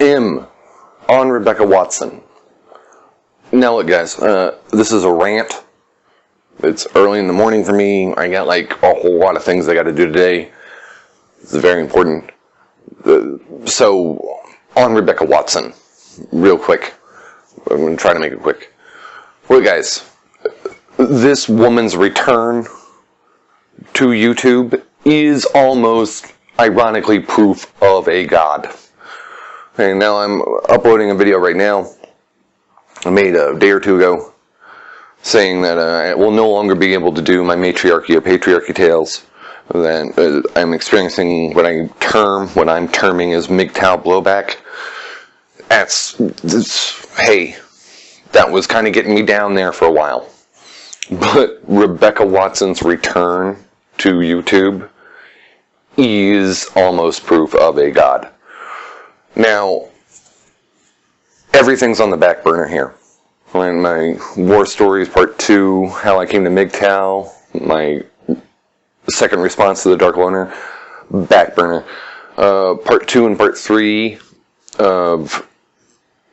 M on Rebecca Watson. Now look guys, this is a rant. It's early in the morning for me. I got like a whole lot of things I got to do today. This is very important. So, on Rebecca Watson, real quick. I'm going to try to make it quick. Look guys, this woman's return to YouTube is almost ironically proof of a god. And now I'm uploading a video right now I made a day or two ago saying that I will no longer be able to do my matriarchy or patriarchy tales. That I'm experiencing what I'm terming as MGTOW blowback. Hey, that was kind of getting me down there for a while. But Rebecca Watson's return to YouTube is almost proof of a god. Now, everything's on the back burner here. My War Stories Part 2, how I came to MGTOW, my second response to the Dark Loner, back burner. Part 2 and Part 3 of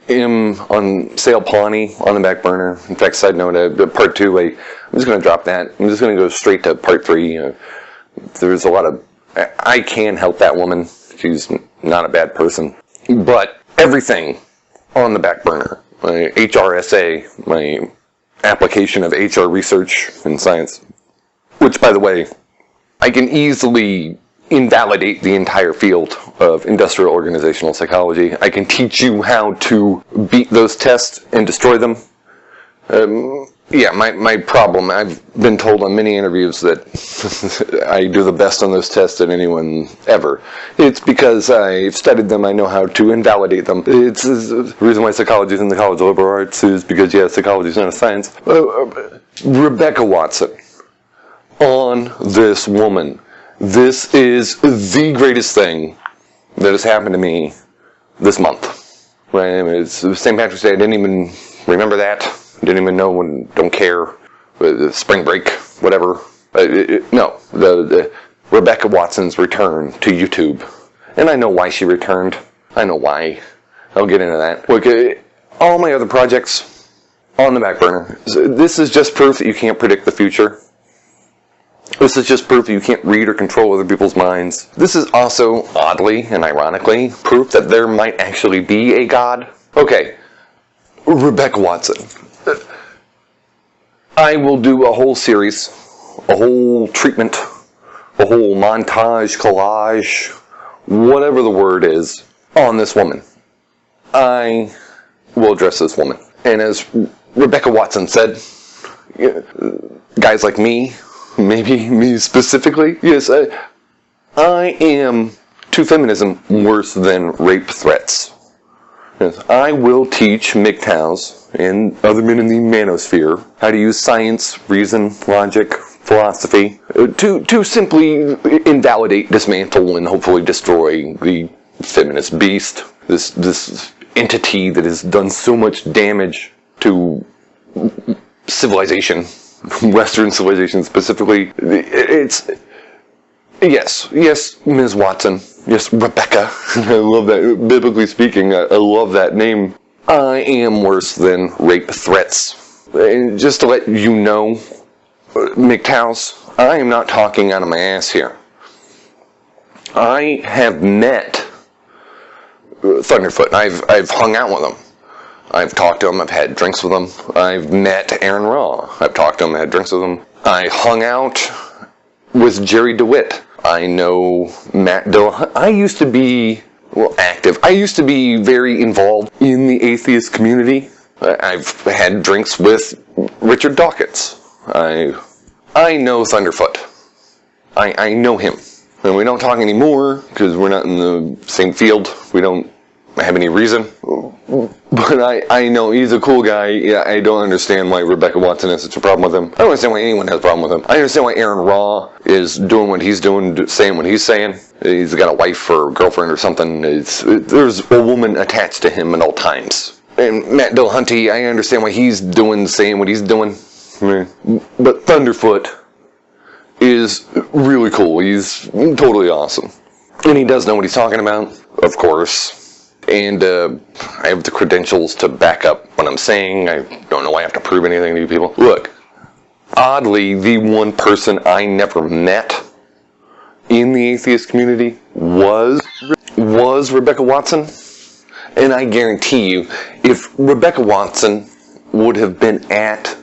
M on Sale Pawnee on the back burner. In fact, side note, Part 2, I'm just going to drop that. I'm just going to go straight to Part 3. There's a lot of... I can help that woman. She's not a bad person. But everything on the back burner. My HRSA, my application of HR research and science. Which, by the way, I can easily invalidate the entire field of industrial organizational psychology. I can teach you how to beat those tests and destroy them. My problem, I've been told on many interviews that I do the best on those tests than anyone ever. It's because I've studied them, I know how to invalidate them. It's the reason why psychology is in the College of Liberal Arts is because, psychology is not a science. Rebecca Watson, on this woman. This is the greatest thing that has happened to me this month. It's St. Patrick's Day. I didn't even remember that. Didn't even know when. Don't care. Spring break, whatever. The Rebecca Watson's return to YouTube, and I know why she returned. I know why. I'll get into that. Look, all my other projects on the back burner. This is just proof that you can't predict the future. This is just proof that you can't read or control other people's minds. This is also, oddly and ironically, proof that there might actually be a God. Okay, Rebecca Watson. I will do a whole series, a whole treatment, a whole montage, collage, whatever the word is, on this woman. I will address this woman. And as Rebecca Watson said, guys like me, maybe me specifically, yes, I am to feminism worse than rape threats. Yes, I will teach MGTOWs and other men in the manosphere how to use science, reason, logic, philosophy to simply invalidate, dismantle, and hopefully destroy the feminist beast. This entity that has done so much damage to civilization, Western civilization specifically. Yes, Ms. Watson. Yes, Rebecca. I love that. Biblically speaking, I love that name. I am worse than rape threats. And just to let you know, MGTOWs, I am not talking out of my ass here. I have met Thunderfoot. I've hung out with him. I've talked to him. I've had drinks with him. I've met Aaron Raw. I've talked to him. I had drinks with him. I hung out with Jerry DeWitt. I know Matt Dillahunty. I used to be, active. I used to be very involved in the atheist community. I've had drinks with Richard Dawkins. I know Thunderfoot. I know him. And we don't talk anymore because we're not in the same field. We don't have any reason. But I know he's a cool guy. Yeah, I don't understand why Rebecca Watson has such a problem with him. I don't understand why anyone has a problem with him. I understand why Aaron Raw is doing what he's doing, saying what he's saying. He's got a wife or girlfriend or something. There's a woman attached to him at all times. And Matt Dillahunty, I understand why he's saying what he's doing. But Thunderfoot is really cool. He's totally awesome. And he does know what he's talking about, of course. And I have the credentials to back up what I'm saying. I don't know why I have to prove anything to you people. Look, oddly, the one person I never met in the atheist community was Rebeca Watson. And I guarantee you, if Rebeca Watson would have been at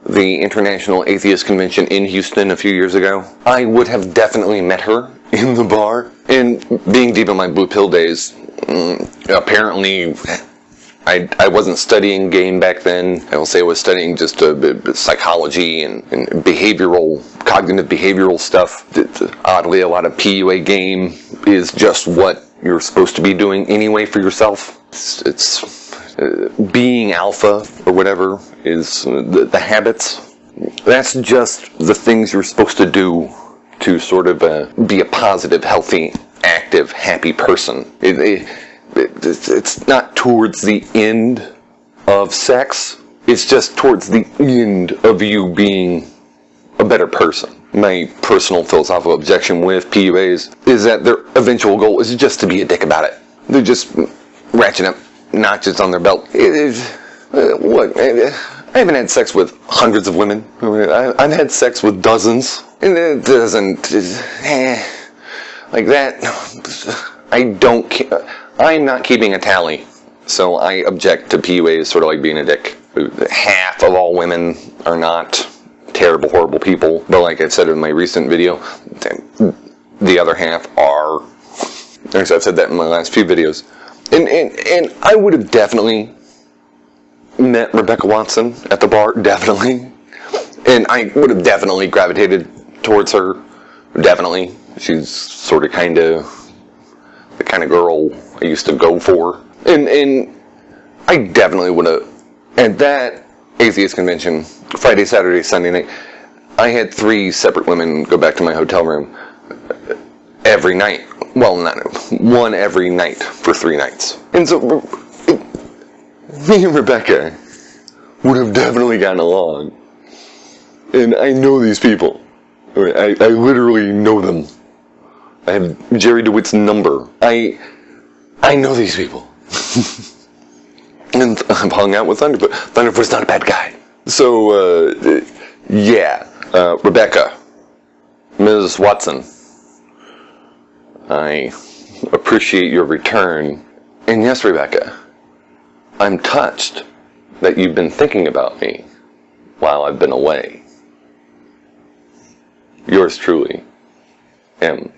the International Atheist Convention in Houston a few years ago, I would have definitely met her in the bar. And being deep in my blue pill days, apparently I wasn't studying game back then. I will say I was studying just psychology and cognitive behavioral stuff. Oddly, a lot of PUA game is just what you're supposed to be doing anyway for yourself. It's being alpha or whatever is the habits. That's just the things you're supposed to do to sort of be a positive, healthy, active, happy person. It's not towards the end of sex. It's just towards the end of you being a better person. My personal philosophical objection with PUAs is that their eventual goal is just to be a dick about it. They're just ratcheting up notches on their belt. Look, I haven't had sex with hundreds of women. I've had sex with dozens. And it doesn't... like that... I'm not keeping a tally. So I object to PUAs sort of like being a dick. Half of all women are not terrible, horrible people. But like I've said in my recent video, the other half are. I've said that in my last few videos. And I would have definitely met Rebeca Watson at the bar, definitely. And I would have definitely gravitated towards her, definitely. She's sort of kind of the kind of girl I used to go for. And I definitely would have, at that atheist convention, Friday, Saturday, Sunday night, I had 3 separate women go back to my hotel room every night. Well, not one every night for 3 nights. And so, me and Rebecca would have definitely gotten along. And I know these people. I literally know them. I have Jerry DeWitt's number. I know these people. And I've hung out with Thunderfoot. Thunderfoot's not a bad guy. So, Rebecca, Ms. Watson, I appreciate your return. And yes, Rebecca, I'm touched that you've been thinking about me while I've been away. Yours truly, M.